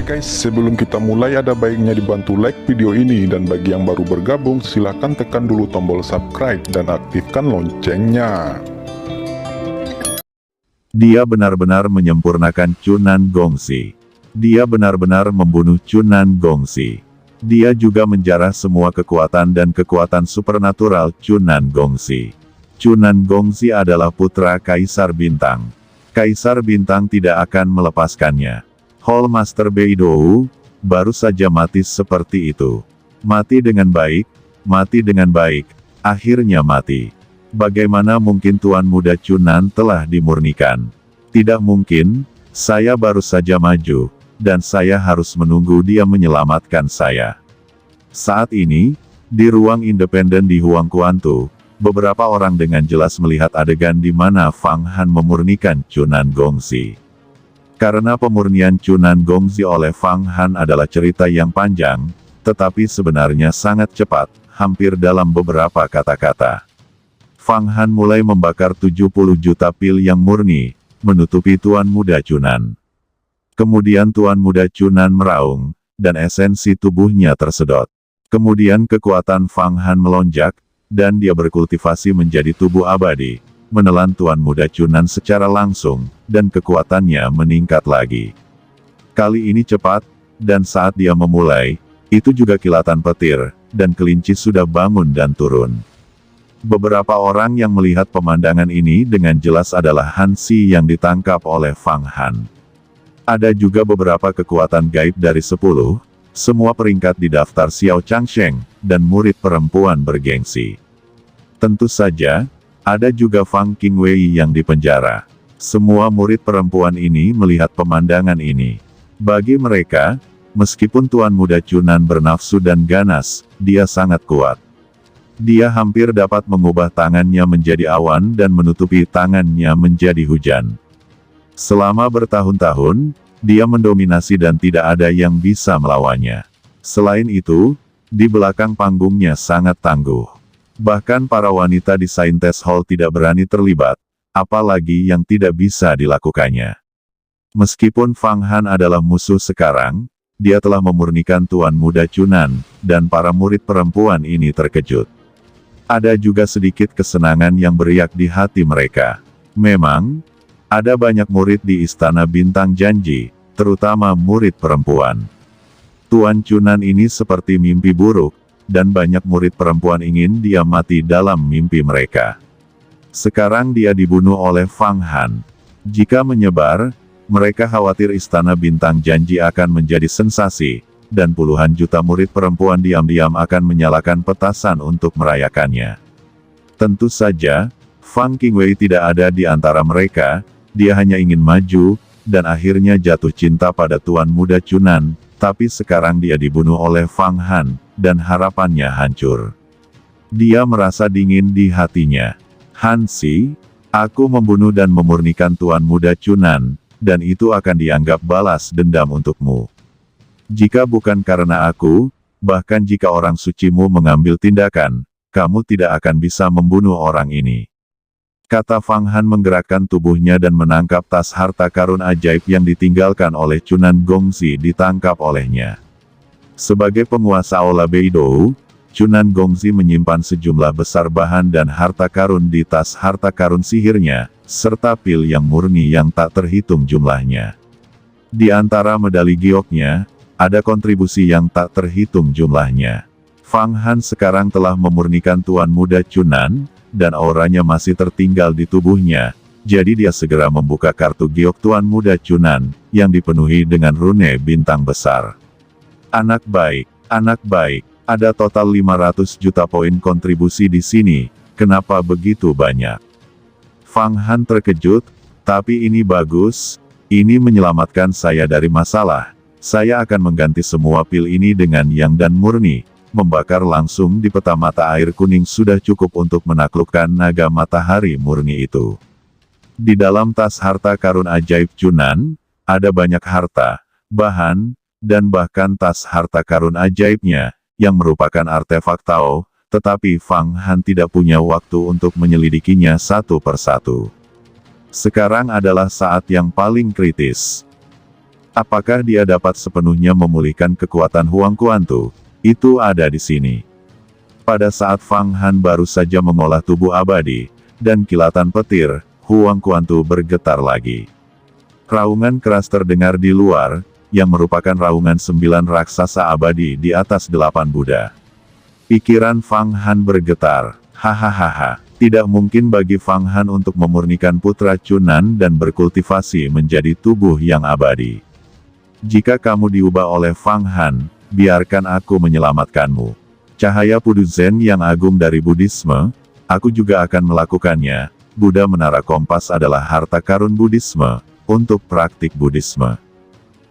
guys, sebelum kita mulai ada baiknya dibantu like video ini, dan bagi yang baru bergabung silahkan tekan dulu tombol subscribe dan aktifkan loncengnya. Dia benar-benar menyempurnakan Chunan Gongxi. Dia benar-benar membunuh Chunan Gongxi. Dia juga menjarah semua kekuatan dan kekuatan supernatural Chunan Gongxi. Chunan Gongxi adalah putra Kaisar Bintang. Kaisar Bintang tidak akan melepaskannya. Hall Master Beidou baru saja mati seperti itu. Mati dengan baik, akhirnya mati. Bagaimana mungkin Tuan Muda Chunan telah dimurnikan? Tidak mungkin, saya baru saja maju, dan saya harus menunggu dia menyelamatkan saya. Saat ini, di ruang independen di Huangquantu, beberapa orang dengan jelas melihat adegan di mana Fang Han memurnikan Chunan Gongxi. Karena pemurnian Chunan Gongxi oleh Fang Han adalah cerita yang panjang, tetapi sebenarnya sangat cepat, hampir dalam beberapa kata-kata. Fang Han mulai membakar 70 juta pil yang murni, menutupi Tuan Muda Chunan. Kemudian Tuan Muda Chunan meraung, dan esensi tubuhnya tersedot. Kemudian kekuatan Fang Han melonjak, dan dia berkultivasi menjadi tubuh abadi, menelan Tuan Muda Chunan secara langsung, dan kekuatannya meningkat lagi. Kali ini cepat, dan saat dia memulai, itu juga kilatan petir, dan kelinci sudah bangun dan turun. Beberapa orang yang melihat pemandangan ini dengan jelas adalah Han Si yang ditangkap oleh Fang Han. Ada juga beberapa kekuatan gaib dari 10, semua peringkat di daftar Xiao Changsheng, dan murid perempuan bergengsi. Tentu saja, ada juga Fang Qingwei yang dipenjara. Semua murid perempuan ini melihat pemandangan ini. Bagi mereka, meskipun Tuan Muda Chunan bernafsu dan ganas, dia sangat kuat. Dia hampir dapat mengubah tangannya menjadi awan dan menutupi tangannya menjadi hujan. Selama bertahun-tahun, dia mendominasi dan tidak ada yang bisa melawannya. Selain itu, di belakang panggungnya sangat tangguh. Bahkan para wanita di Saintes Hall tidak berani terlibat, apalagi yang tidak bisa dilakukannya. Meskipun Fang Han adalah musuh sekarang, dia telah memurnikan Tuan Muda Chunan, dan para murid perempuan ini terkejut. Ada juga sedikit kesenangan yang beriak di hati mereka. Memang, ada banyak murid di Istana Bintang Janji, terutama murid perempuan. Tuan Chunan ini seperti mimpi buruk, dan banyak murid perempuan ingin dia mati dalam mimpi mereka. Sekarang dia dibunuh oleh Fang Han. Jika menyebar, mereka khawatir Istana Bintang Janji akan menjadi sensasi, dan puluhan juta murid perempuan diam-diam akan menyalakan petasan untuk merayakannya. Tentu saja, Fang Qingwei tidak ada di antara mereka, dia hanya ingin maju, dan akhirnya jatuh cinta pada Tuan Muda Chunan, tapi sekarang dia dibunuh oleh Fang Han, dan harapannya hancur. Dia merasa dingin di hatinya. Han Si, aku membunuh dan memurnikan Tuan Muda Chunan, dan itu akan dianggap balas dendam untukmu. Jika bukan karena aku, bahkan jika orang sucimu mengambil tindakan, kamu tidak akan bisa membunuh orang ini. Kata Fang Han menggerakkan tubuhnya dan menangkap tas harta karun ajaib yang ditinggalkan oleh Chunan Gongxi ditangkap olehnya. Sebagai penguasa Aula Beidou, Chunan Gongxi menyimpan sejumlah besar bahan dan harta karun di tas harta karun sihirnya, serta pil yang murni yang tak terhitung jumlahnya. Di antara medali gioknya, ada kontribusi yang tak terhitung jumlahnya. Fang Han sekarang telah memurnikan Tuan Muda Chunan, dan auranya masih tertinggal di tubuhnya, jadi dia segera membuka kartu giok Tuan Muda Chunan, yang dipenuhi dengan rune bintang besar. Anak baik, ada total 500 juta poin kontribusi di sini, kenapa begitu banyak? Fang Han terkejut, tapi ini bagus, ini menyelamatkan saya dari masalah, saya akan mengganti semua pil ini dengan yang dan murni, membakar langsung di peta mata air kuning sudah cukup untuk menaklukkan naga matahari murni itu. Di dalam tas harta karun ajaib Chunan, ada banyak harta, bahan, dan bahkan tas harta karun ajaibnya, yang merupakan artefak Tao, tetapi Fang Han tidak punya waktu untuk menyelidikinya satu persatu. Sekarang adalah saat yang paling kritis. Apakah dia dapat sepenuhnya memulihkan kekuatan Huang Kuantu? Itu ada di sini. Pada saat Fang Han baru saja mengolah tubuh abadi, dan kilatan petir, Huang Kuantu bergetar lagi. Raungan keras terdengar di luar, yang merupakan raungan 9 raksasa abadi di atas 8 Buddha. Pikiran Fang Han bergetar. Hahaha, tidak mungkin bagi Fang Han untuk memurnikan putra Chunan dan berkultivasi menjadi tubuh yang abadi. Jika kamu diubah oleh Fang Han, biarkan aku menyelamatkanmu. Cahaya Pudu Zen yang agung dari Buddhisme, aku juga akan melakukannya. Buddha Menara Kompas adalah harta karun Buddhisme, untuk praktik Buddhisme.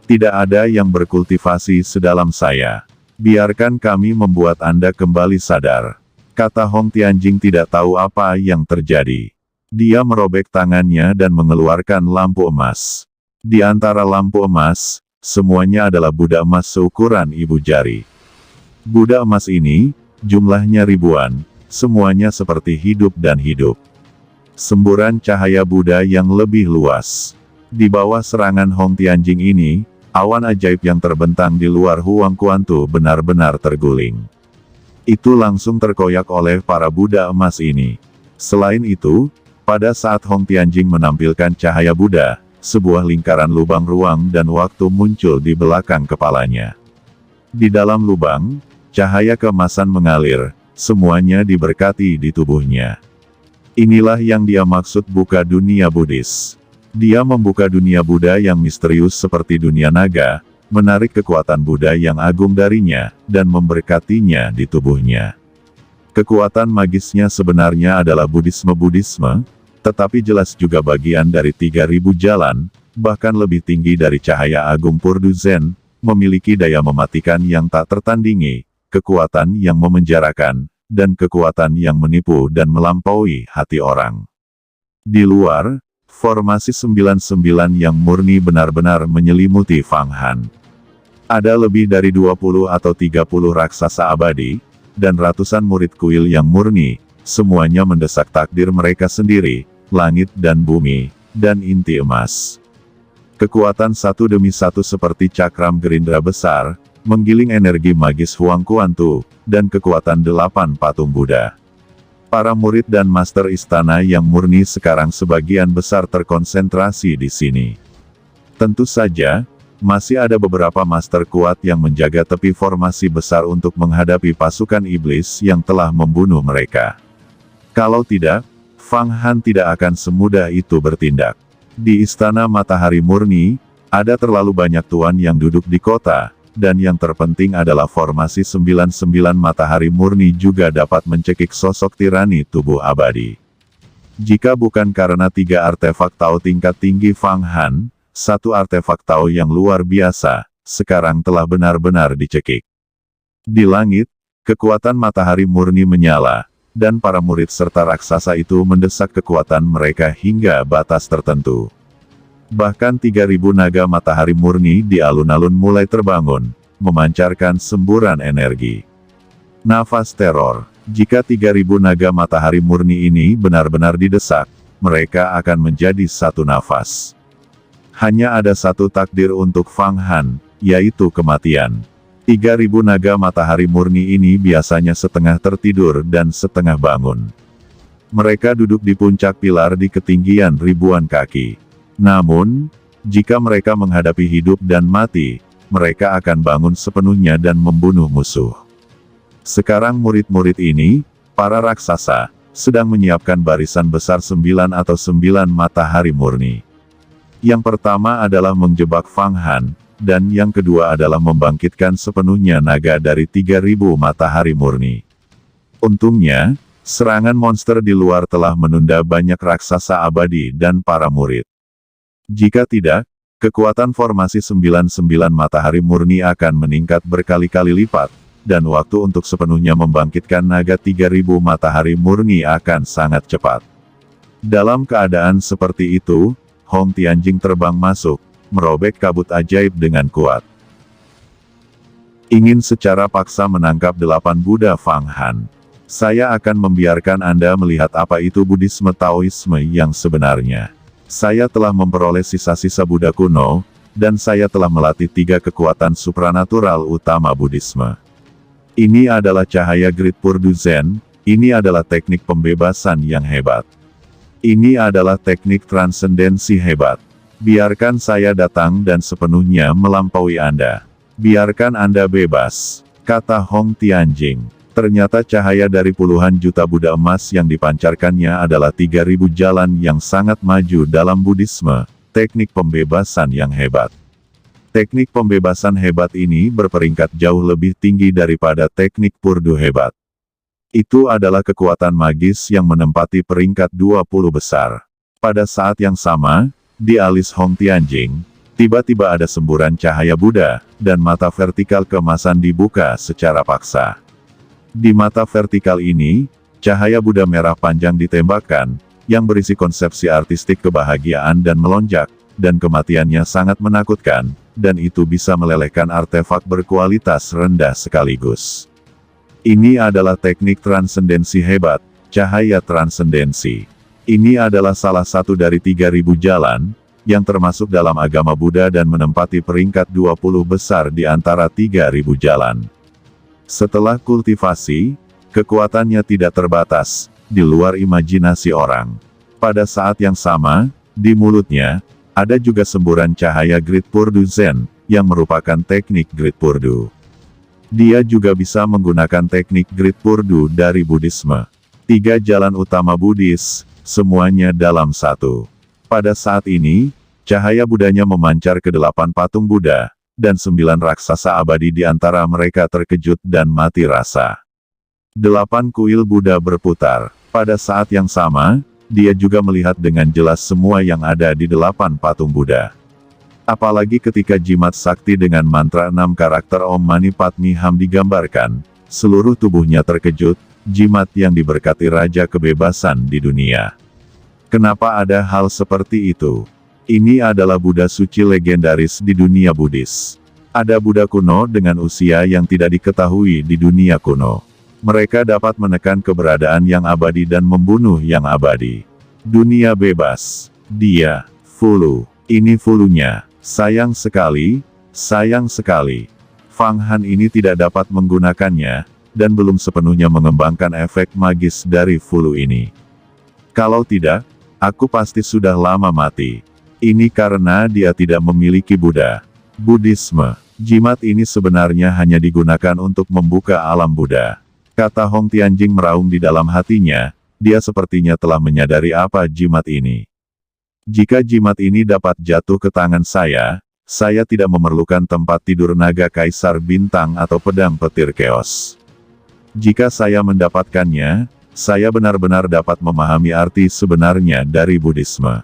Tidak ada yang berkultivasi sedalam saya. Biarkan kami membuat Anda kembali sadar. Kata Hong Tianjing tidak tahu apa yang terjadi. Dia merobek tangannya dan mengeluarkan lampu emas. Di antara lampu emas, semuanya adalah Buddha emas seukuran ibu jari. Buddha emas ini, jumlahnya ribuan, semuanya seperti hidup dan hidup. Semburan cahaya Buddha yang lebih luas. Di bawah serangan Hong Tianjing ini, awan ajaib yang terbentang di luar Huang Kuantu benar-benar terguling. Itu langsung terkoyak oleh para Buddha emas ini. Selain itu, pada saat Hong Tianjing menampilkan cahaya Buddha, sebuah lingkaran lubang ruang dan waktu muncul di belakang kepalanya. Di dalam lubang, cahaya keemasan mengalir, semuanya diberkati di tubuhnya. Inilah yang dia maksud buka dunia Buddhis. Dia membuka dunia Buddha yang misterius seperti dunia naga, menarik kekuatan Buddha yang agung darinya, dan memberkatinya di tubuhnya. Kekuatan magisnya sebenarnya adalah Buddhisme, tetapi jelas juga bagian dari 3000 jalan, bahkan lebih tinggi dari cahaya agung Purdu Zen, memiliki daya mematikan yang tak tertandingi, kekuatan yang memenjarakan, dan kekuatan yang menipu dan melampaui hati orang. Di luar, formasi 99 yang murni benar-benar menyelimuti Fang Han. Ada lebih dari 20 atau 30 raksasa abadi, dan ratusan murid kuil yang murni, semuanya mendesak takdir mereka sendiri, langit dan bumi, dan inti emas. Kekuatan satu demi satu seperti cakram gerindra besar, menggiling energi magis Huang Kuantu, dan kekuatan 8 patung Buddha. Para murid dan master istana yang murni sekarang sebagian besar terkonsentrasi di sini. Tentu saja, masih ada beberapa master kuat yang menjaga tepi formasi besar untuk menghadapi pasukan iblis yang telah membunuh mereka. Kalau tidak, Fang Han tidak akan semudah itu bertindak. Di Istana Matahari Murni, ada terlalu banyak tuan yang duduk di kota, dan yang terpenting adalah formasi 99 Matahari Murni juga dapat mencekik sosok tirani tubuh abadi. Jika bukan karena 3 artefak Tao tingkat tinggi Fang Han, 1 artefak Tao yang luar biasa, sekarang telah benar-benar dicekik. Di langit, kekuatan Matahari Murni menyala, dan para murid serta raksasa itu mendesak kekuatan mereka hingga batas tertentu. Bahkan 3000 naga matahari murni di alun-alun mulai terbangun, memancarkan semburan energi. Nafas teror. Jika 3000 naga matahari murni ini benar-benar didesak, mereka akan menjadi satu nafas. Hanya ada satu takdir untuk Fang Han, yaitu kematian. 3000 naga matahari murni ini biasanya setengah tertidur dan setengah bangun. Mereka duduk di puncak pilar di ketinggian ribuan kaki. Namun, jika mereka menghadapi hidup dan mati, mereka akan bangun sepenuhnya dan membunuh musuh. Sekarang murid-murid ini, para raksasa, sedang menyiapkan barisan besar 9 atau 9 matahari murni. Yang pertama adalah menjebak Fang Han, dan yang kedua adalah membangkitkan sepenuhnya naga dari 3000 matahari murni. Untungnya, serangan monster di luar telah menunda banyak raksasa abadi dan para murid. Jika tidak, kekuatan formasi 99 matahari murni akan meningkat berkali-kali lipat, dan waktu untuk sepenuhnya membangkitkan naga 3000 matahari murni akan sangat cepat. Dalam keadaan seperti itu, Hong Tianjing terbang masuk, merobek kabut ajaib dengan kuat. Ingin secara paksa menangkap 8 Buddha Fang Han. Saya akan membiarkan Anda melihat apa itu Buddhisme Taoisme yang sebenarnya. Saya telah memperoleh sisa-sisa Buddha kuno, dan saya telah melatih 3 kekuatan supranatural utama Buddhisme. Ini adalah cahaya Great Purdu Zen, ini adalah teknik pembebasan yang hebat. Ini adalah teknik transendensi hebat. Biarkan saya datang dan sepenuhnya melampaui Anda. Biarkan Anda bebas, kata Hong Tianjing. Ternyata cahaya dari puluhan juta Buddha emas yang dipancarkannya adalah 3.000 jalan yang sangat maju dalam Buddhisme, teknik pembebasan yang hebat. Teknik pembebasan hebat ini berperingkat jauh lebih tinggi daripada teknik purdu hebat. Itu adalah kekuatan magis yang menempati peringkat 20 besar. Pada saat yang sama, di alis Hong Tianjing, tiba-tiba ada semburan cahaya Buddha, dan mata vertikal keemasan dibuka secara paksa. Di mata vertikal ini, cahaya Buddha merah panjang ditembakkan, yang berisi konsepsi artistik kebahagiaan dan melonjak, dan kematiannya sangat menakutkan, dan itu bisa melelehkan artefak berkualitas rendah sekaligus. Ini adalah teknik transendensi hebat, cahaya transendensi. Ini adalah salah satu dari 3.000 jalan, yang termasuk dalam agama Buddha dan menempati peringkat 20 besar di antara 3.000 jalan. Setelah kultivasi, kekuatannya tidak terbatas, di luar imajinasi orang. Pada saat yang sama, di mulutnya, ada juga semburan cahaya Great Purdu Zen, yang merupakan teknik Great Purdu. Dia juga bisa menggunakan teknik Great Purdu dari Buddhisme. 3 jalan utama Buddhis, semuanya dalam satu. Pada saat ini, cahaya Budanya memancar ke 8 patung Buddha, dan 9 raksasa abadi di antara mereka terkejut dan mati rasa. 8 kuil Buddha berputar. Pada saat yang sama, dia juga melihat dengan jelas semua yang ada di 8 patung Buddha. Apalagi ketika jimat sakti dengan mantra 6 karakter Om Mani Padme Hum digambarkan, seluruh tubuhnya terkejut, jimat yang diberkati Raja Kebebasan di dunia. Kenapa ada hal seperti itu? Ini adalah Buddha suci legendaris di dunia Buddhis. Ada Buddha kuno dengan usia yang tidak diketahui di dunia kuno. Mereka dapat menekan keberadaan yang abadi dan membunuh yang abadi. Dunia bebas. Dia, Fulu. Ini Fulunya. Sayang sekali, sayang sekali. Fang Han ini tidak dapat menggunakannya, dan belum sepenuhnya mengembangkan efek magis dari Fulu ini. Kalau tidak, aku pasti sudah lama mati. Ini karena dia tidak memiliki Buddha. Buddhisme. Jimat ini sebenarnya hanya digunakan untuk membuka alam Buddha. Kata Hong Tianjing meraung di dalam hatinya, dia sepertinya telah menyadari apa jimat ini. Jika jimat ini dapat jatuh ke tangan saya tidak memerlukan tempat tidur naga kaisar bintang atau pedang petir keos. Jika saya mendapatkannya, saya benar-benar dapat memahami arti sebenarnya dari Buddhisme.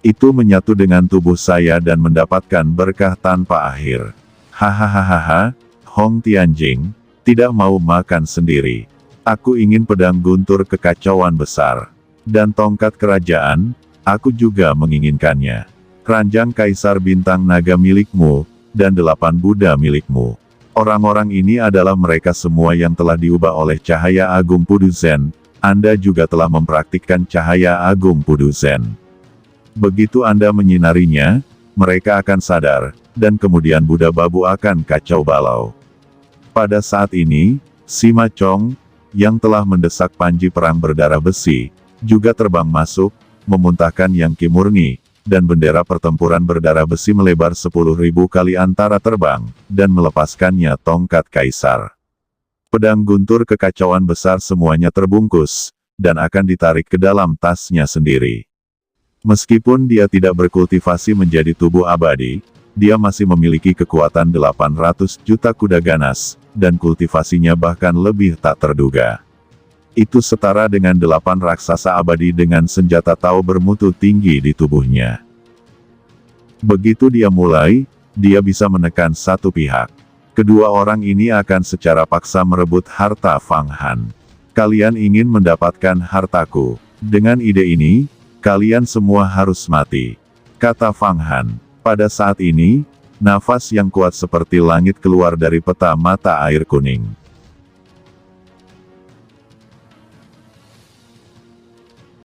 Itu menyatu dengan tubuh saya dan mendapatkan berkah tanpa akhir. Hahaha, Hong Tianjing, tidak mau makan sendiri. Aku ingin pedang guntur kekacauan besar. Dan tongkat kerajaan, aku juga menginginkannya. Keranjang kaisar bintang naga milikmu, dan 8 Buddha milikmu. Orang-orang ini adalah mereka semua yang telah diubah oleh cahaya agung Purdu Zen. Anda juga telah mempraktikkan cahaya agung Purdu Zen. Begitu Anda menyinarinya, mereka akan sadar, dan kemudian Buddha Babu akan kacau balau. Pada saat ini, Sima Chong, yang telah mendesak panji perang berdarah besi, juga terbang masuk, memuntahkan yang Ki murni, dan bendera pertempuran berdarah besi melebar 10.000 kali antara terbang, dan melepaskannya tongkat kaisar. Pedang guntur kekacauan besar semuanya terbungkus, dan akan ditarik ke dalam tasnya sendiri. Meskipun dia tidak berkultivasi menjadi tubuh abadi, dia masih memiliki kekuatan 800 juta kuda ganas, dan kultivasinya bahkan lebih tak terduga. Itu setara dengan 8 raksasa abadi dengan senjata Tao bermutu tinggi di tubuhnya. Begitu dia mulai, dia bisa menekan satu pihak. Kedua orang ini akan secara paksa merebut harta Fang Han. Kalian ingin mendapatkan hartaku. Dengan ide ini, kalian semua harus mati, kata Fang Han. Pada saat ini, nafas yang kuat seperti langit keluar dari peta mata air kuning.